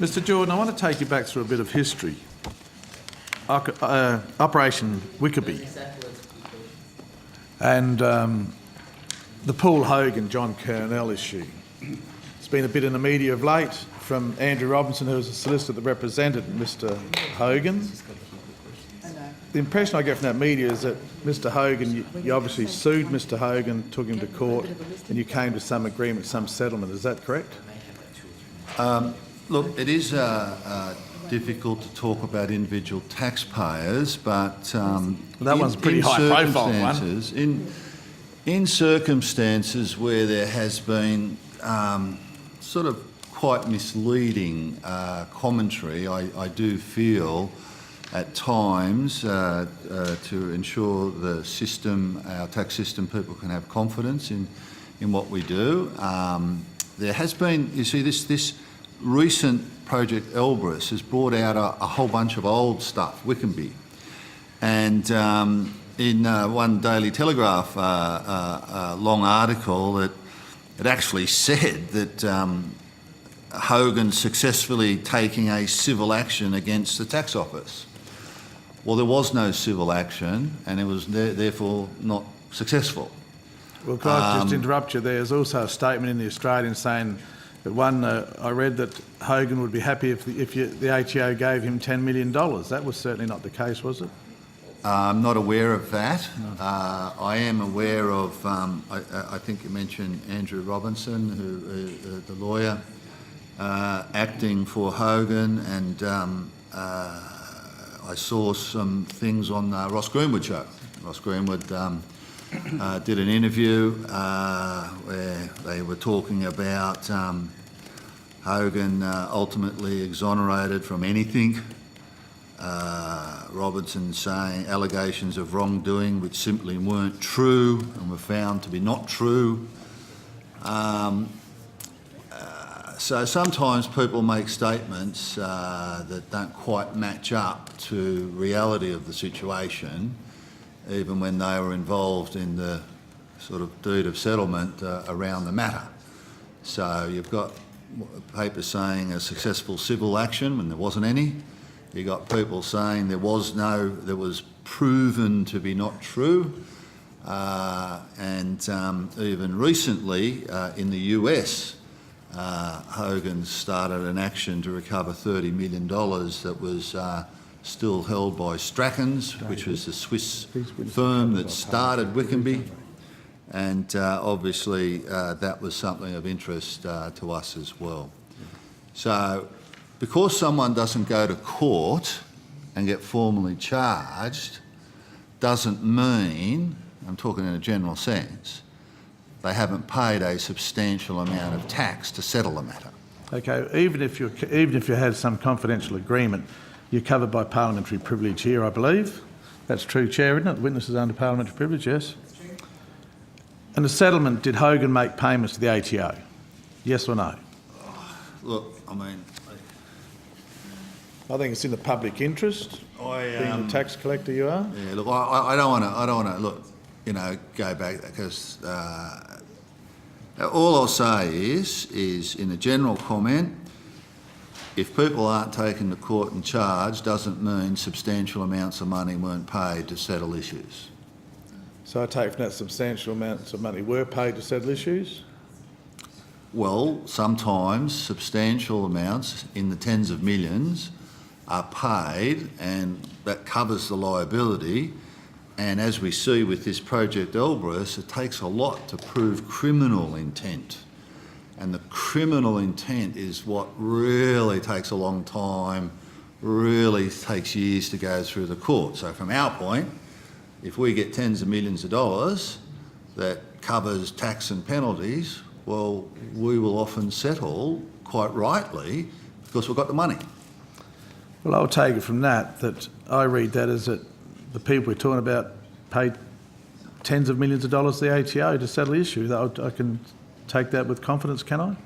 Mr Jordan, I want to take you back through a bit of history. Operation Wickerby and the Paul Hogan, John Kernell issue. It's been a bit in the media of late from Andrew Robinson, who was a solicitor that represented Mr Hogan. The impression I get from that media is that Mr Hogan, you obviously sued Mr Hogan, took him to court, and you came to some agreement, some settlement. Is that correct? Look, it is difficult to talk about individual taxpayers, but that one's a pretty high-profile one. In circumstances where there has been sort of quite misleading commentary, I do feel at times to ensure the system, our tax system, people can have confidence in what we do. There has been, you see, this recent Project Elbrus has brought out a whole bunch of old stuff, Wickerby. And in one Daily Telegraph long article, it actually said that Hogan successfully taking a civil action against the tax office. Well, there was no civil action, and it was therefore not successful. Well, can I just interrupt you? There's also a statement in the Australian saying that I read that Hogan would be happy if the ATO gave him $10 million. That was certainly not the case, was it? I'm not aware of that. No. I am aware of, I think you mentioned Andrew Robinson, who the lawyer acting for Hogan, and I saw some things on Ross Greenwood show. Ross Greenwood did an interview where they were talking about Hogan ultimately exonerated from anything. Robinson saying allegations of wrongdoing which simply weren't true and were found to be not true. So sometimes people make statements that don't quite match up to reality of the situation, even when they were involved in the sort of deed of settlement around the matter. So you've got papers saying a successful civil action when there wasn't any. You've got people saying that was proven to be not true. And even recently in the US, Hogan started an action to recover $30 million that was still held by Strachan's, which was the Swiss firm that started Wickerby, and obviously that was something of interest to us as well. So because someone doesn't go to court and get formally charged doesn't mean, I'm talking in a general sense, they haven't paid a substantial amount of tax to settle the matter. Okay, even if you had some confidential agreement, you're covered by parliamentary privilege here, I believe. That's true, Chair, isn't it? The witness is under parliamentary privilege, yes. And the settlement, did Hogan make payments to the ATO? Yes or no? Look, I mean, I think it's in the public interest, being the tax collector you are. Yeah, look, I don't want to look, you know, go back, because all I'll say is in a general comment, if people aren't taken to court and charged, doesn't mean substantial amounts of money weren't paid to settle issues. So I take from that substantial amounts of money were paid to settle issues? Well, sometimes substantial amounts in the tens of millions are paid, and that covers the liability. And as we see with this Project Elbrus, it takes a lot to prove criminal intent. And the criminal intent is what really takes a long time, really takes years to go through the court. So from our point, if we get tens of millions of dollars that covers tax and penalties, well, we will often settle, quite rightly, because we've got the money. Well, I'll take it from that I read that as that the people we're talking about paid tens of millions of dollars to the ATO to settle the issue. I can take that with confidence, can I?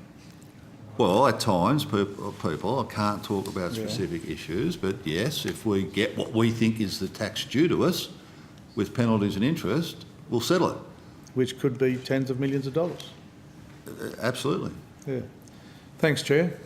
Well, at times, people, I can't talk about specific issues, but yes, if we get what we think is the tax due to us with penalties and interest, we'll settle it. Which could be tens of millions of dollars. Absolutely. Yeah. Thanks, Chair.